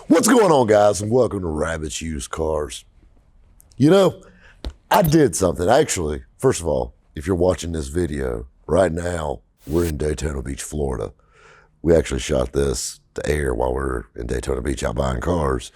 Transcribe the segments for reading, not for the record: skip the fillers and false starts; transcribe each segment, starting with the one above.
What's going on, guys, and welcome to Rabbit's Used Cars. You know, I did something. Actually, first of all, if you're watching this video right now, we're in Daytona Beach, Florida. We actually shot this to air while we're in Daytona Beach out buying cars.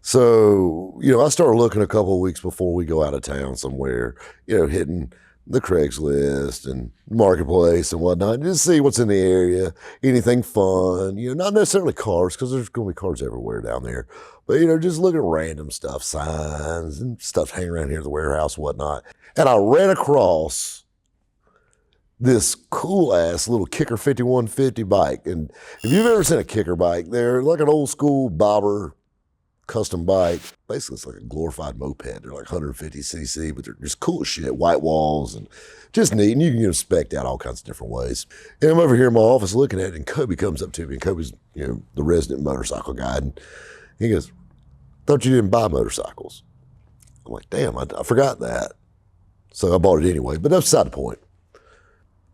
So, I started looking a couple of weeks before we go out of town somewhere, hitting the Craigslist and Marketplace and whatnot, just see what's in the area, anything fun, not necessarily cars, because there's going to be cars everywhere down there, but, just looking at random stuff, signs and stuff hanging around here at the warehouse and whatnot. And I ran across this cool ass little Kicker 5150 bike. And if you've ever seen a Kicker bike, they're like an old school bobber custom bike. Basically, it's like a glorified moped. They're like 150cc, but they're just cool as shit, white walls, and just neat. And you can spec out all kinds of different ways. And I'm over here in my office looking at it, and Kobe comes up to me, and Kobe's, the resident motorcycle guy, and he goes, "Thought you didn't buy motorcycles." I'm like, damn, I forgot that. So I bought it anyway, but that's beside the point.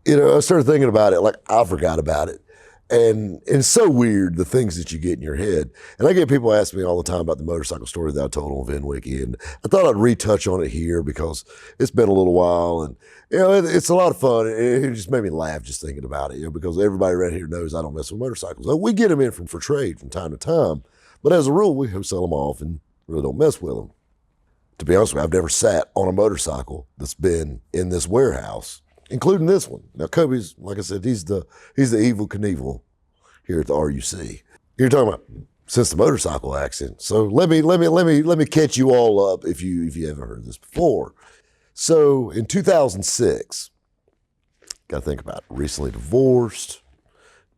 I started thinking about it, like I forgot about it. And it's so weird, the things that you get in your head. And I get people ask me all the time about the motorcycle story that I told on Vinwiki. And I thought I'd retouch on it here because it's been a little while. And, it's a lot of fun. It just made me laugh just thinking about it, because everybody around here knows I don't mess with motorcycles. We get them in for trade from time to time. But as a rule, we sell them off and really don't mess with them. To be honest with you, I've never sat on a motorcycle that's been in this warehouse, including this one. Now, Kobe's, like I said, he's the evil Knievel here at the RUC. You're talking about since the motorcycle accident. So let me catch you all up if you haven't heard this before. So in 2006, got to think about it, recently divorced.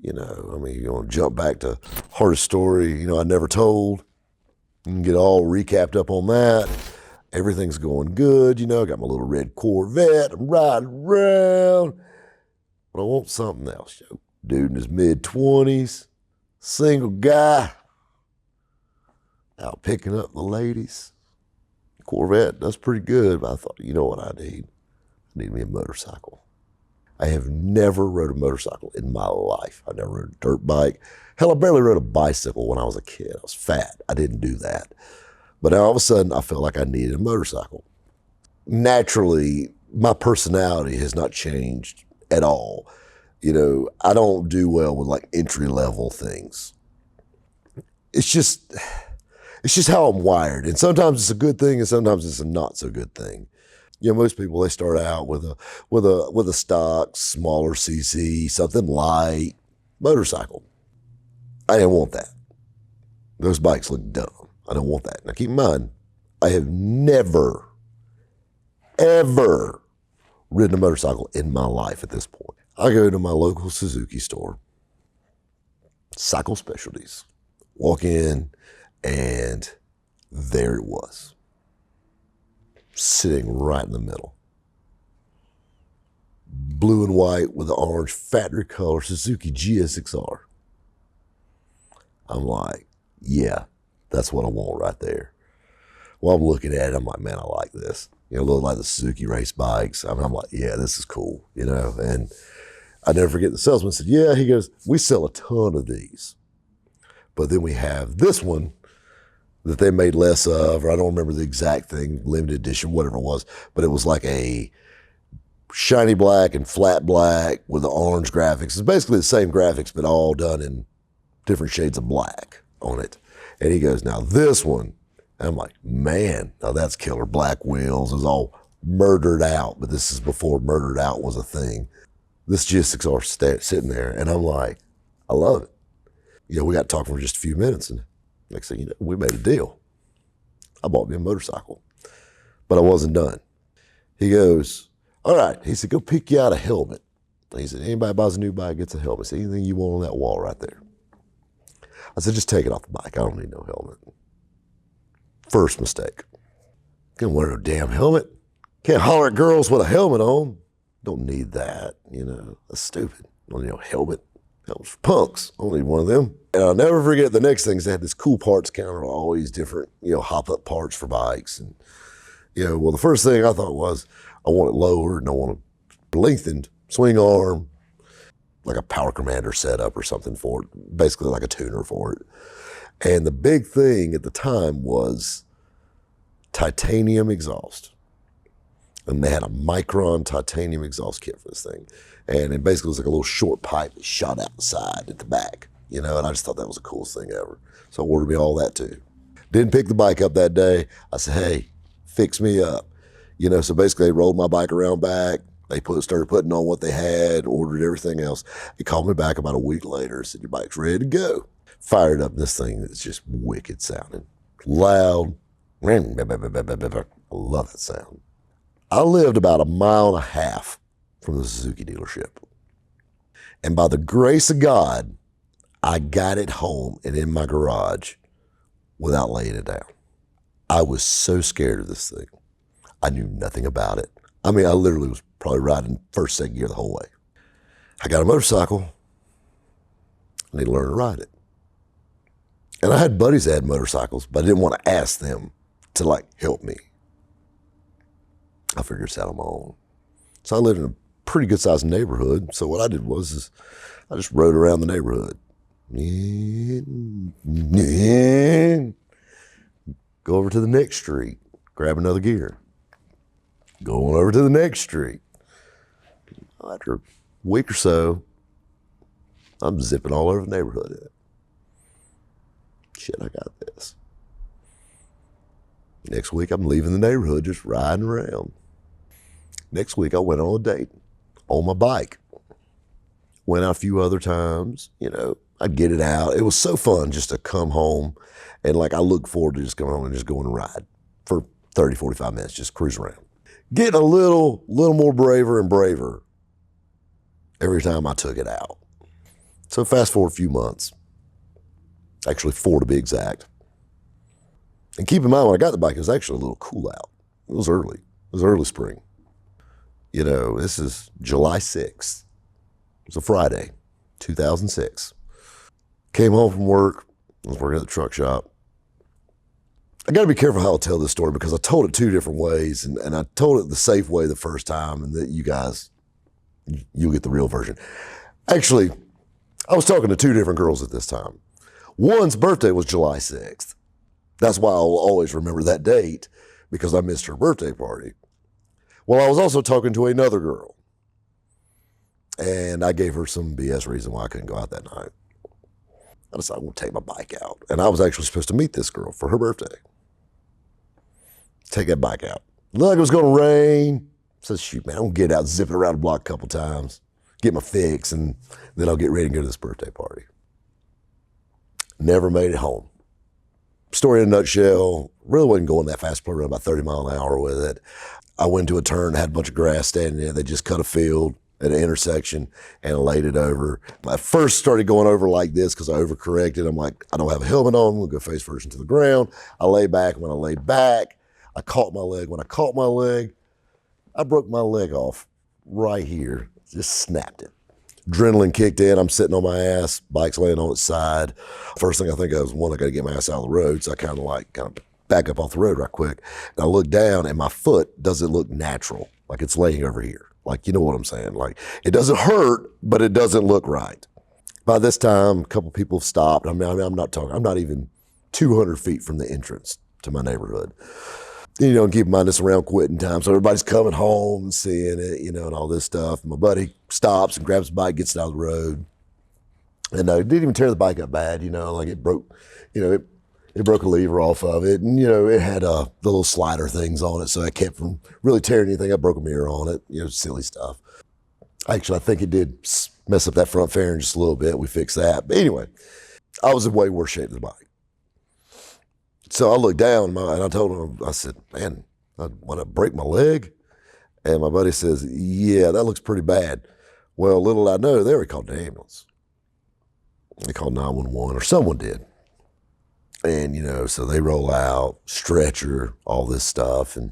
You want to jump back to hardest story, I never told. You can get all recapped up on that. Everything's going good, I got my little red Corvette, I'm riding around, but I want something else, Dude in his mid-20s, single guy, out picking up the ladies. Corvette, that's pretty good, but I thought, you know what I need? I need me a motorcycle. I have never rode a motorcycle in my life. I never rode a dirt bike. Hell, I barely rode a bicycle when I was a kid. I was fat. I didn't do that. But all of a sudden, I felt like I needed a motorcycle. Naturally, my personality has not changed at all. I don't do well with like entry-level things. It's just how I'm wired. And sometimes it's a good thing, and sometimes it's a not so good thing. Most people, they start out with a stock, smaller CC, something light, motorcycle. I didn't want that. Those bikes look dumb. I don't want that. Now keep in mind, I have never, ever ridden a motorcycle in my life at this point. I go to my local Suzuki store, Cycle Specialties, walk in, and there it was, sitting right in the middle. Blue and white with the orange factory color Suzuki GSX-R. I'm like, yeah. That's what I want right there. Well, I'm looking at it, I'm like, man, I like this. Look like the Suzuki race bikes. I'm like, yeah, this is cool, And I never forget the salesman said, yeah, he goes, we sell a ton of these. But then we have this one that they made less of, or I don't remember the exact thing, limited edition, whatever it was, but it was like a shiny black and flat black with the orange graphics. It's basically the same graphics, but all done in different shades of black on it. And he goes, now this one, and I'm like, man, now that's killer. Black wheels, it was all murdered out, but this is before murdered out was a thing. This GSX-R sitting there, and I'm like, I love it. We got talking for just a few minutes, and next thing you know, we made a deal. I bought me a motorcycle, but I wasn't done. He goes, all right, he said, go pick you out a helmet. He said, anybody buys a new bike gets a helmet. He said, anything you want on that wall right there. I said, just take it off the bike. I don't need no helmet. First mistake. Can't wear no damn helmet. Can't holler at girls with a helmet on. Don't need that, That's stupid. Don't need no helmet. Helmets for punks. I don't need one of them. And I'll never forget the next thing is they had this cool parts counter, all these different, hop-up parts for bikes. And, well, the first thing I thought was, I want it lowered and I want it lengthened, swing arm, like a power commander setup or something for it, basically like a tuner for it. And the big thing at the time was titanium exhaust. And they had a micron titanium exhaust kit for this thing. And it basically was like a little short pipe that shot out the side at the back, you know, and I just thought that was the coolest thing ever. So I ordered me all that too. Didn't pick the bike up that day. I said, hey, fix me up. You know, so basically they rolled my bike around back. They started putting on what they had, ordered everything else. They called me back about a week later and said, your bike's ready to go. Fired up this thing that's just wicked sounding. Loud. I love that sound. I lived about 1.5 miles from the Suzuki dealership. And by the grace of God, I got it home and in my garage without laying it down. I was so scared of this thing. I knew nothing about it. I mean, I literally was probably riding first, second gear the whole way. I got a motorcycle. I need to learn to ride it. And I had buddies that had motorcycles, but I didn't want to ask them to like help me. I figured this out on my own. So I lived in a pretty good sized neighborhood. So what I did was I just rode around the neighborhood. Go over to the next street, grab another gear. Go on over to the next street. After a week or so, I'm zipping all over the neighborhood. Shit, I got this. Next week, I'm leaving the neighborhood, just riding around. Next week, I went on a date on my bike. Went out a few other times, you know, I'd get it out. It was so fun just to come home and like I look forward to just coming home and just going to ride for 30, 45 minutes, just cruise around. Getting a little more braver and braver every time I took it out. So fast forward a few months, actually 4 to be exact. And keep in mind, when I got the bike, it was actually a little cool out. It was early. It was early spring. You know, this is July 6th. It was a Friday, 2006. Came home from work. I was working at the truck shop. I got to be careful how I tell this story because I told it 2 different ways, and I told it the safe way the first time, and that you guys, you'll get the real version. Actually, I was talking to 2 different girls at this time. One's birthday was July 6th. That's why I'll always remember that date, because I missed her birthday party. Well, I was also talking to another girl, and I gave her some BS reason why I couldn't go out that night. I decided I'm going to take my bike out. And I was actually supposed to meet this girl for her birthday. Take that bike out. Looked like it was going to rain. I said, shoot, man, I'm going to get out, zip it around the block a couple times, get my fix, and then I'll get ready to go to this birthday party. Never made it home. Story in a nutshell, really wasn't going that fast, probably around about 30 miles an hour with it. I went to a turn, had a bunch of grass standing there. They just cut a field at an intersection and laid it over. I first started going over like this because I overcorrected. I'm like, I don't have a helmet on. I'm going to go face first into the ground. I lay back. When I lay back, I caught my leg. When I caught my leg, I broke my leg off right here. Just snapped it. Adrenaline kicked in. I'm sitting on my ass. Bike's laying on its side. First thing I think of is, one, I got to get my ass out of the road. So I kind of back up off the road right quick. And I look down and my foot doesn't look natural. Like it's laying over here. Like, you know what I'm saying? Like, it doesn't hurt, but it doesn't look right. By this time, a couple people have stopped. I'm not even 200 feet from the entrance to my neighborhood. You know, and keep in mind, it's around quitting time. So everybody's coming home and seeing it, you know, and all this stuff. My buddy stops and grabs the bike, gets it out of the road. And it didn't even tear the bike up bad, you know, like it broke, you know, it broke a lever off of it. And, you know, it had the little slider things on it. So it kept from really tearing anything up, broke a mirror on it, you know, silly stuff. Actually, I think it did mess up that front fairing just a little bit. We fixed that. But anyway, I was in way worse shape than the bike. So I looked down and I told him, I said, man, I want to break my leg. And my buddy says, yeah, that looks pretty bad. Well, little I know, they already called the ambulance. They called 911, or someone did. And, you know, so they roll out, stretcher, all this stuff. And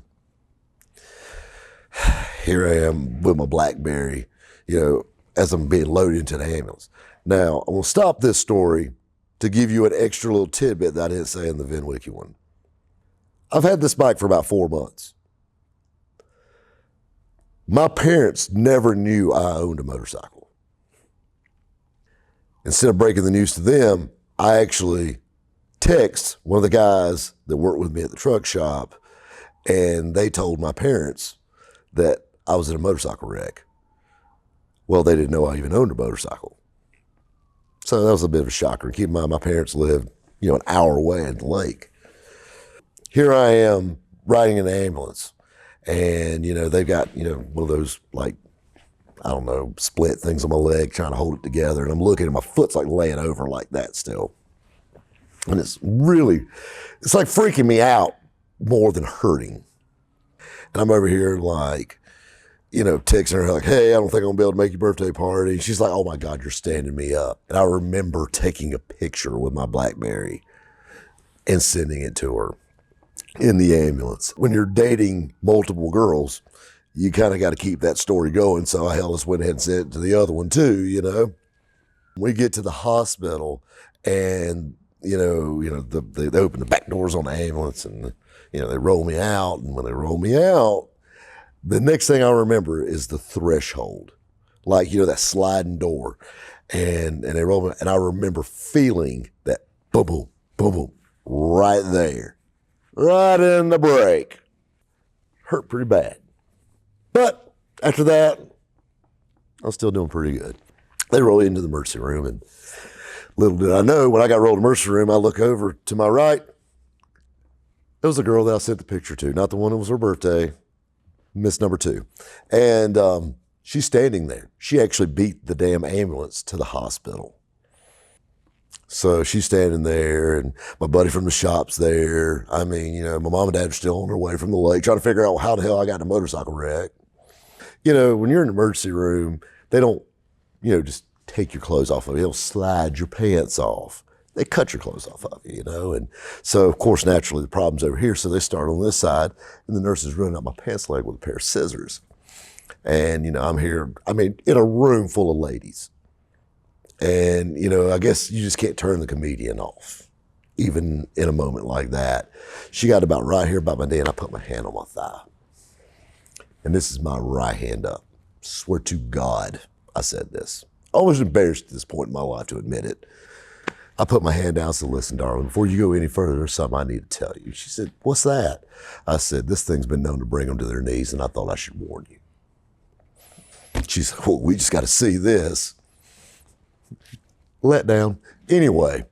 here I am with my BlackBerry, you know, as I'm being loaded into the ambulance. Now, I'm going to stop this story to give you an extra little tidbit that I didn't say in the Vinwiki one. I've had this bike for about 4 months. My parents never knew I owned a motorcycle. Instead of breaking the news to them, I actually text one of the guys that worked with me at the truck shop, and they told my parents that I was in a motorcycle wreck. Well, they didn't know I even owned a motorcycle. So that was a bit of a shocker. Keep in mind, my parents lived, an hour away in the lake. Here I am riding an ambulance, and, they've got, one of those, like, I don't know, split things on my leg, trying to hold it together. And I'm looking, and my foot's like laying over like that still. And it's like freaking me out more than hurting. And I'm over here like, texting her like, hey, I don't think I'm gonna be able to make your birthday party. And she's like, oh my God, you're standing me up. And I remember taking a picture with my BlackBerry and sending it to her in the ambulance. When you're dating multiple girls, you kind of got to keep that story going. So I just went ahead and sent it to the other one too, We get to the hospital, and they open the back doors on the ambulance, and they roll me out. And when they roll me out, the next thing I remember is the threshold, like, that sliding door. And they roll me, and I remember feeling that boom, boom, boom, boom, right there, right in the break. Hurt pretty bad. But after that, I was still doing pretty good. They roll into the emergency room, and little did I know, when I got rolled in the emergency room, I look over to my right. It was the girl that I sent the picture to, not the one that was her birthday, Miss number 2. And she's standing there. She actually beat the damn ambulance to the hospital. So she's standing there, and my buddy from the shop's there. I mean, my mom and dad are still on their way from the lake, trying to figure out how the hell I got in a motorcycle wreck. When you're in an emergency room, they don't, just take your clothes off of you. They don't slide your pants off. They cut your clothes off of you, And so, of course, naturally, the problem's over here. So they start on this side, and the nurse is running out my pants leg with a pair of scissors. And, I'm here, in a room full of ladies. And, I guess you just can't turn the comedian off, even in a moment like that. She got about right here by my knee, and I put my hand on my thigh. And this is my right hand up. Swear to God, I said this. I was embarrassed at this point in my life to admit it. I put my hand down and said, listen, darling, before you go any further, there's something I need to tell you. She said, what's that? I said, this thing's been known to bring them to their knees, and I thought I should warn you. She said, well, we just got to see this. Let down. Anyway,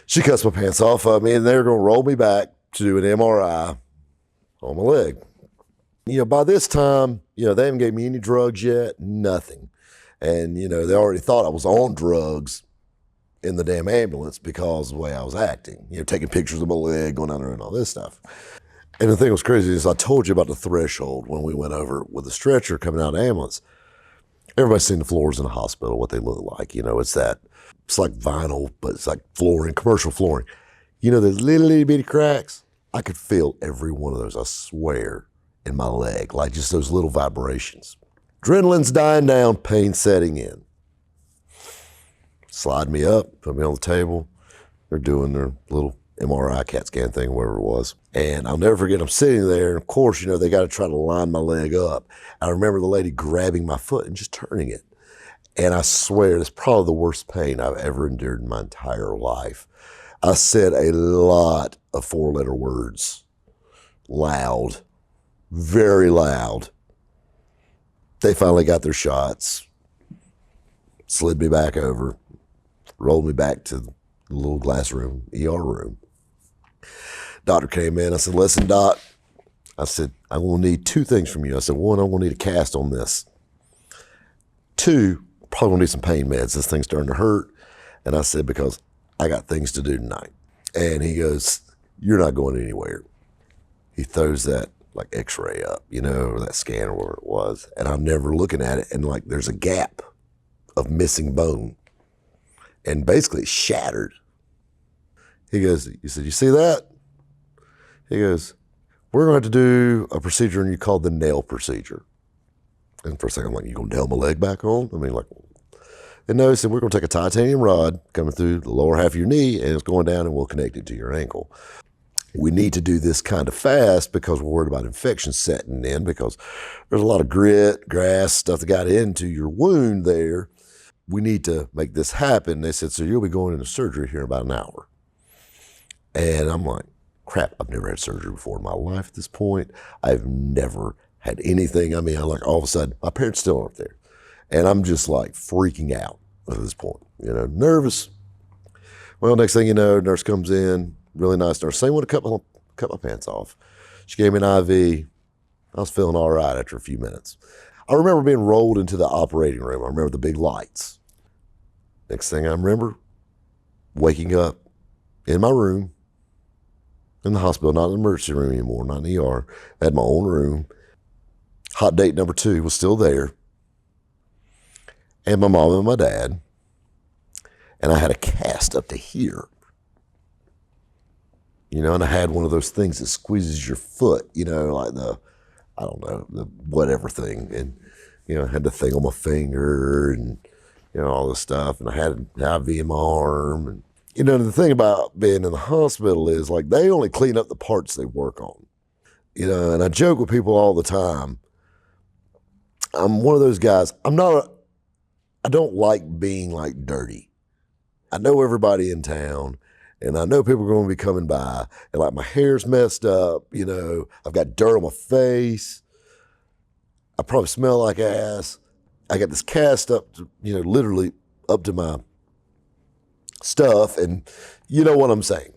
she cuts my pants off of me, and they're going to roll me back to do an MRI on my leg. By this time, they haven't gave me any drugs yet, nothing. And, they already thought I was on drugs in the damn ambulance because of the way I was acting, taking pictures of my leg, going down there and all this stuff. And the thing that was crazy is I told you about the threshold when we went over with the stretcher coming out of the ambulance. Everybody's seen the floors in a hospital, what they look like. It's like vinyl, but it's like flooring, commercial flooring. Those little bitty cracks. I could feel every one of those, I swear, in my leg, like just those little vibrations. Adrenaline's dying down, pain setting in. Slide me up, put me on the table. They're doing their little MRI CAT scan thing, whatever it was. And I'll never forget, I'm sitting there, and of course, they got to try to line my leg up. I remember the lady grabbing my foot and just turning it. And I swear, it's probably the worst pain I've ever endured in my entire life. I said a lot of 4-letter words, loud, very loud. They finally got their shots, slid me back over, rolled me back to the little glass room, ER room. Doctor came in. I said, listen, Doc, I said, I'm going to need 2 things from you. I said, 1, I'm going to need a cast on this. 2, probably going to need some pain meds. This thing's starting to hurt. And I said, because I got things to do tonight. And he goes, you're not going anywhere. He throws that like x-ray up, or that scan or whatever it was. And I'm never looking at it. And like, there's a gap of missing bone. And basically it's shattered. He goes, you said, you see that? He goes, we're going to have to do a procedure on you called the nail procedure. And for a second, I'm like, you going to nail my leg back on? And no, he said, we're going to take a titanium rod coming through the lower half of your knee, and it's going down, and we'll connect it to your ankle. We need to do this kind of fast because we're worried about infection setting in, because there's a lot of grit, grass, stuff that got into your wound there. We need to make this happen. They said, so you'll be going into surgery here in about an hour. And I'm like, crap, I've never had surgery before in my life at this point. I've never had anything. I mean, I like all of a sudden, my parents still aren't there. And I'm just like freaking out at this point, nervous. Well, next thing you know, nurse comes in, really nice nurse. Same one to cut my pants off. She gave me an IV. I was feeling all right after a few minutes. I remember being rolled into the operating room. I remember the big lights. Next thing I remember, waking up in my room, in the hospital, not in the emergency room anymore, not in the ER. I had my own room. Hot date number 2 was still there. And my mom and my dad. And I had a cast up to here. And I had one of those things that squeezes your foot, like the whatever thing. And, I had the thing on my finger and, all this stuff. And I had an IV in my arm. And, the thing about being in the hospital is like they only clean up the parts they work on. And I joke with people all the time. I'm one of those guys. I don't like being like dirty. I know everybody in town and I know people are going to be coming by and like my hair's messed up, I've got dirt on my face. I probably smell like ass. I got this cast up to, literally up to my stuff, and you know what I'm saying.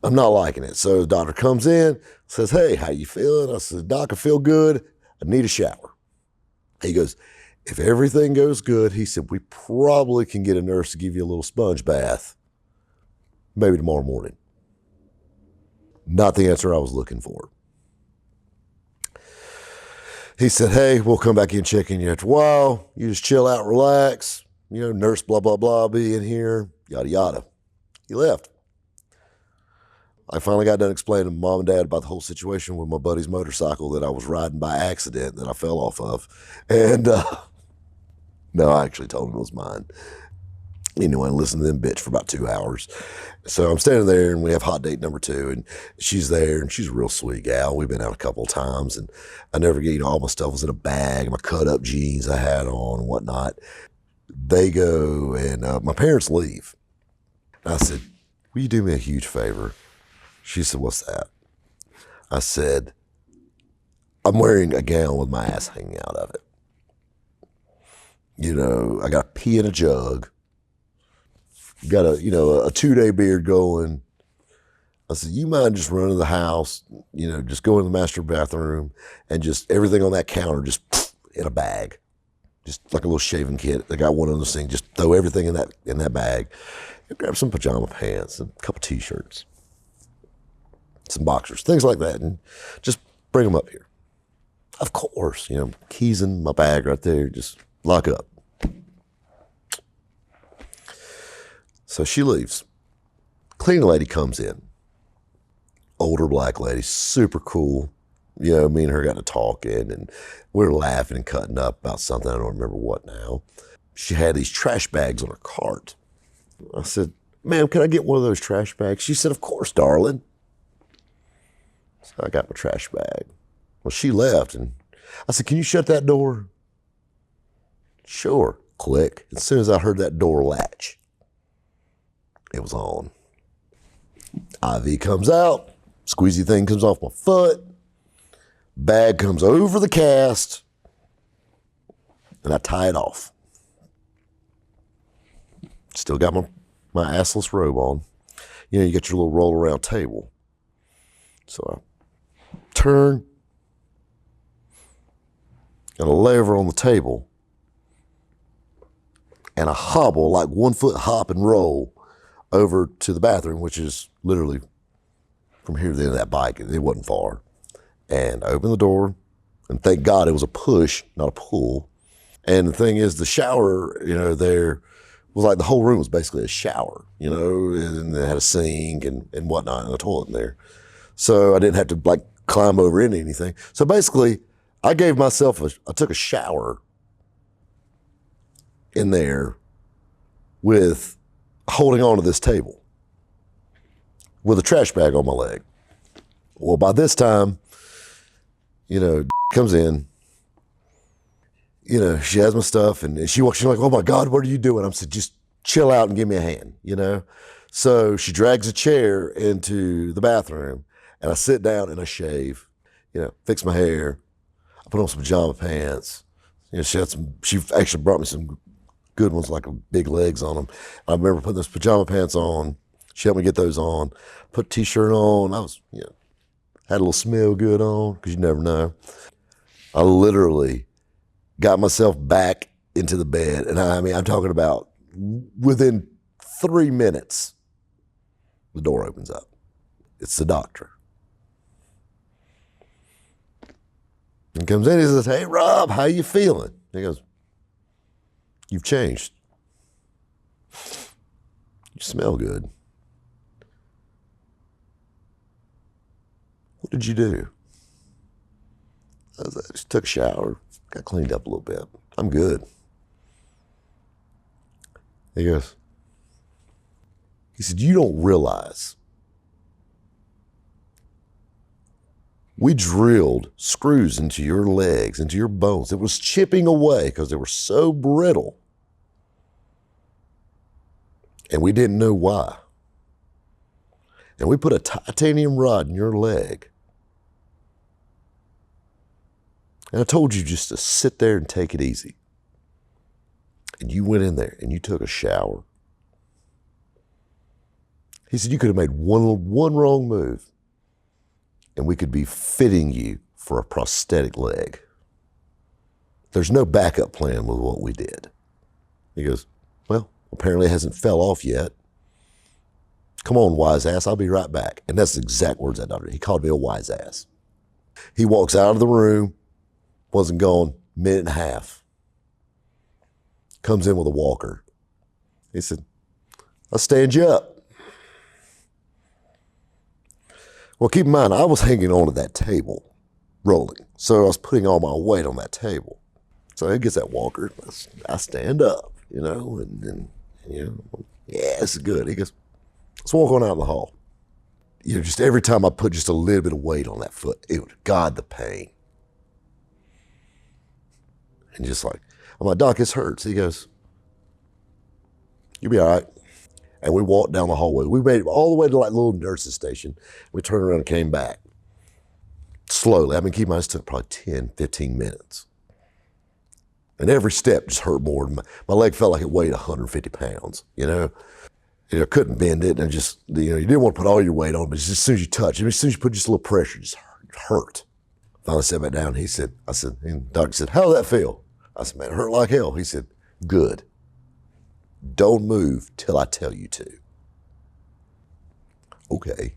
I'm not liking it. So the doctor comes in, says, "Hey, how you feeling?" I said, "Doc, I feel good. I need a shower." He goes, "If everything goes good," he said, "we probably can get a nurse to give you a little sponge bath, maybe tomorrow morning." Not the answer I was looking for. He said, "Hey, we'll come back in and check in you after a while. You just chill out, relax. Nurse blah, blah, blah, be in here, yada, yada." He left. I finally got done explaining to Mom and Dad about the whole situation with my buddy's motorcycle that I was riding by accident that I fell off of. And no, I actually told him it was mine. Anyway, I listened to them bitch for about 2 hours. So I'm standing there and we have hot date number 2 and she's there and she's a real sweet gal. We've been out a couple of times and I never get, all my stuff was in a bag, my cut up jeans I had on and whatnot. They go and my parents leave. I said, "Will you do me a huge favor?" She said, "What's that?" I said, "I'm wearing a gown with my ass hanging out of it. I got to pee in a jug. Got a 2-day beard going." I said, "You mind just running the house, just go in the master bathroom and just everything on that counter just in a bag. Just like a little shaving kit. They got one of those things. Just throw everything in that bag. And grab some pajama pants, and a couple t-shirts, some boxers, things like that, and just bring them up here." Of course, keys in my bag right there. Just lock up. So she leaves. Cleaning lady comes in. Older black lady, super cool. Me and her got to talking and we were laughing and cutting up about something. I don't remember what now. She had these trash bags on her cart. I said, "Ma'am, can I get one of those trash bags?" She said, "Of course, darling." So I got my trash bag. Well, she left and I said, "Can you shut that door?" "Sure." Click. As soon as I heard that door latch, it was on. IV comes out. Squeezy thing comes off my foot. Bag comes over the cast. And I tie it off. Still got my assless robe on. You get your little roll around table. So I turn and I lay over on the table and I hobble like 1 foot hop and roll over to the bathroom, which is literally from here to the end of that bike. It wasn't far. And I opened the door and thank God it was a push, not a pull. And the thing is the shower, there was like the whole room was basically a shower, and it had a sink and whatnot and a toilet in there. So I didn't have to like climb over into anything. So basically I gave myself I took a shower in there with holding on to this table with a trash bag on my leg. Well, by this time, comes in, she has my stuff and she's like, "Oh my God, what are you doing?" I said, "Just chill out and give me a hand, So she drags a chair into the bathroom, and I sit down and I shave, fix my hair. I put on some pajama pants. She actually brought me some good ones, like big legs on them. I remember putting those pajama pants on. She helped me get those on. Put a t-shirt on. I was, had a little smell good on, because you never know. I literally got myself back into the bed. And I'm talking about within 3 minutes, the door opens up. It's the doctor. He comes in, he says, "Hey, Rob, how you feeling?" He goes, "You've changed. You smell good. What did you do?" I just took a shower, got cleaned up a little bit. I'm good. He said, "You don't realize we drilled screws into your legs, into your bones. It was chipping away because they were so brittle. And we didn't know why. And we put a titanium rod in your leg. And I told you just to sit there and take it easy. And you went in there and you took a shower." He said, "You could have made one wrong move, and we could be fitting you for a prosthetic leg. There's no backup plan with what we did." He goes, "Well, apparently it hasn't fell off yet. Come on, wise ass, I'll be right back." And that's the exact words of that doctor. He called me a wise ass. He walks out of the room, wasn't gone, minute and a half. Comes in with a walker. He said, "I'll stand you up." Well, keep in mind, I was hanging on to that table, rolling. So I was putting all my weight on that table. So he gets that walker. I stand up, and yeah, this is good. He goes, "Let's walk on out in the hall." Just every time I put just a little bit of weight on that foot, God, the pain. And I'm like, "Doc, this hurts." He goes, "You'll be all right." And we walked down the hallway. We made it all the way to like the little nurse's station. We turned around and came back. Slowly. Keep in mind, it took probably 10, 15 minutes. And every step just hurt more. My leg felt like it weighed 150 pounds, I couldn't bend it. And you didn't want to put all your weight on, but just as soon as you touch it, as soon as you put just a little pressure, it just hurt. Finally sat back down. And the doctor said, "How did that feel?" I said, "Man, it hurt like hell." He said, "Good. Don't move till I tell you to." Okay.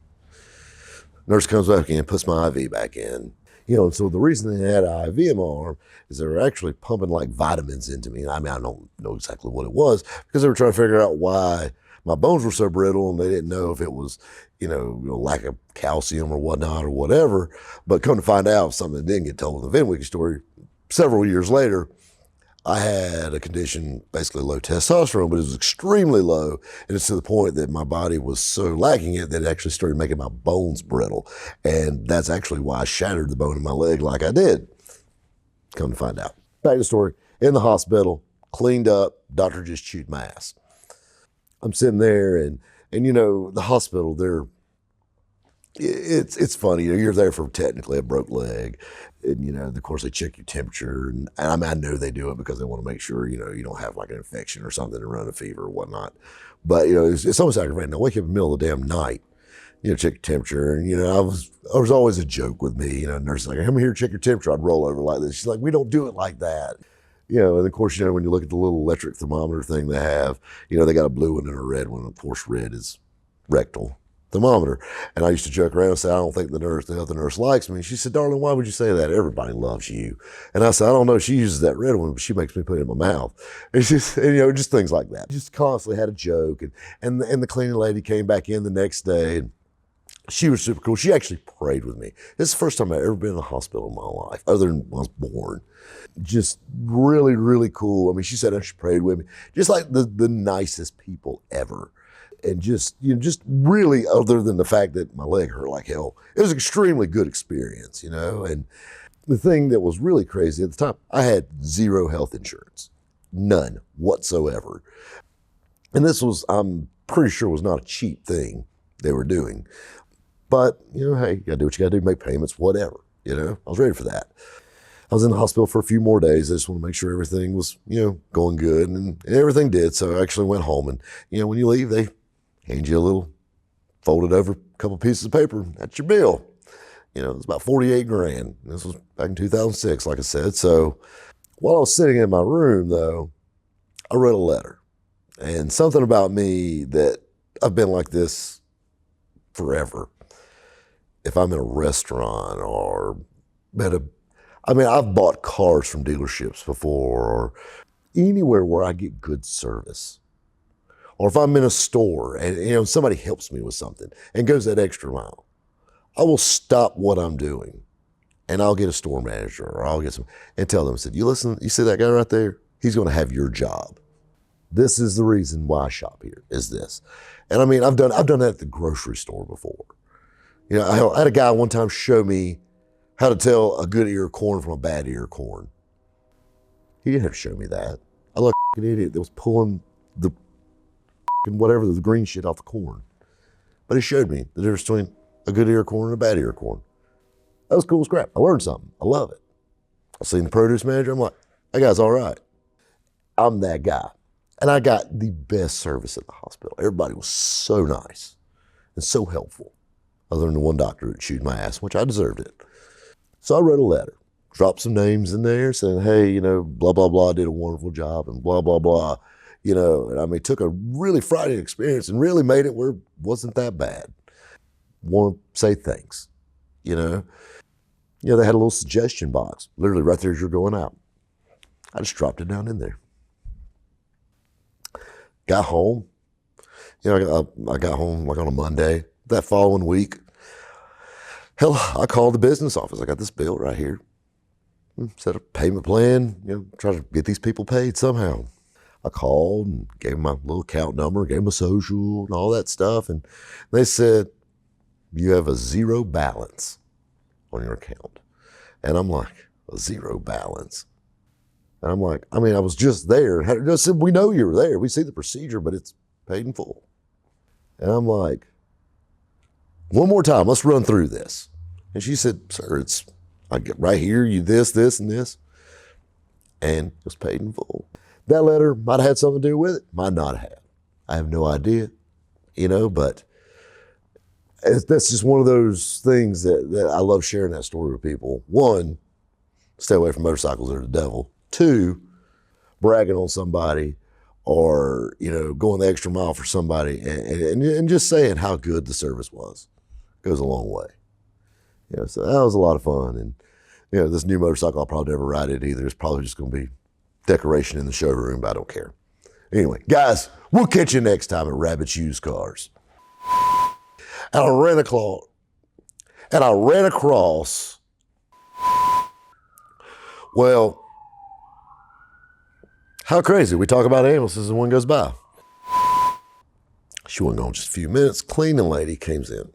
Nurse comes back in, puts my IV back in. And so the reason they had an IV in my arm is they were actually pumping like vitamins into me. I don't know exactly what it was, because they were trying to figure out why my bones were so brittle, and they didn't know if it was, lack of calcium or whatnot or whatever. But come to find out, something that didn't get told in the Vinwiki story, several years later, I had a condition, basically low testosterone, but it was extremely low. And it's to the point that my body was so lacking it that it actually started making my bones brittle. And that's actually why I shattered the bone in my leg like I did. Come to find out. Back to the story. In the hospital, cleaned up, doctor just chewed my ass. I'm sitting there and the hospital, it's funny. You're there for technically a broke leg. And, of course, they check your temperature. And I know they do it because they want to make sure, you don't have like an infection or something and run a fever or whatnot. But, it's almost aggravating. I wake up in the middle of the damn night, check your temperature. And, I was always a joke with me. Nurse's like, "I'm here to check your temperature." I'd roll over like this. She's like, "We don't do it like that." And of course, when you look at the little electric thermometer thing they have, they got a blue one and a red one. Of course, red is rectal thermometer. And I used to joke around and say, "I don't think the other nurse likes me." She said, "Darling, why would you say that? Everybody loves you." And I said, "I don't know. She uses that red one, but she makes me put it in my mouth." It's just, just things like that. Just constantly had a joke. And the cleaning lady came back in the next day, and she was super cool. She actually prayed with me. This is the first time I've ever been in a hospital in my life, other than when I was born. Just really, really cool. She sat down, she prayed with me. Just like the nicest people ever. And just really, other than the fact that my leg hurt like hell, it was an extremely good experience, And the thing that was really crazy at the time, I had zero health insurance. None whatsoever. And this was, I'm pretty sure, was not a cheap thing they were doing. But, hey, you gotta do what you gotta do, make payments, whatever. I was ready for that. I was in the hospital for a few more days. I just want to make sure everything was, going good, and everything did. So I actually went home, and, when you leave, they hand you a little folded over couple pieces of paper. That's your bill. It's about 48 grand. This was back in 2006, like I said. So while I was sitting in my room, though, I wrote a letter. And something about me that I've been like this forever. If I'm in a restaurant or I've bought cars from dealerships before, or anywhere where I get good service. Or if I'm in a store and somebody helps me with something and goes that extra mile, I will stop what I'm doing and I'll get a store manager, or I'll get some and tell them, you see that guy right there? He's going to have your job. This is the reason why I shop here, is this. And I've done that at the grocery store before. I had a guy one time show me how to tell a good ear of corn from a bad ear of corn. He didn't have to show me that. I looked like an idiot that was pulling the green shit off the corn. But he showed me the difference between a good ear of corn and a bad ear of corn. That was cool as crap. I learned something. I love it. I seen the produce manager. I'm like, that guy's all right. I'm that guy. And I got the best service at the hospital. Everybody was so nice and so helpful. Other than the one doctor that chewed my ass, which I deserved it. So I wrote a letter, dropped some names in there saying, hey, blah, blah, blah, did a wonderful job, and blah, blah, blah. And took a really frightening experience and really made it where it wasn't that bad. Want to say thanks, They had a little suggestion box, literally right there as you're going out. I just dropped it down in there. Got home. I got home like on a Monday. That following week, hell, I called the business office. I got this bill right here. Set a payment plan, try to get these people paid somehow. I called and gave them my little account number, gave them a social and all that stuff. And they said, you have a zero balance on your account. And I'm like, a zero balance? And I'm like, I was just there. They said, we know you're there. We see the procedure, but it's paid in full. And I'm like, one more time, let's run through this. And she said, sir, I get right here, you this, and this. And it was paid in full. That letter might have had something to do with it, might not have. I have no idea, but that's just one of those things that I love sharing that story with people. One, stay away from motorcycles, they're the devil. Two, bragging on somebody or, going the extra mile for somebody and just saying how good the service was goes a long way. So that was a lot of fun. And, this new motorcycle, I'll probably never ride it either. It's probably just going to be decoration in the showroom, but I don't care. Anyway, guys, we'll catch you next time at Rabbit's Used Cars. And I ran across, well, how crazy. We talk about ambulances and one goes by. She wasn't gone just a few minutes. Cleaning lady comes in.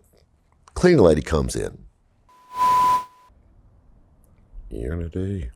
Unity.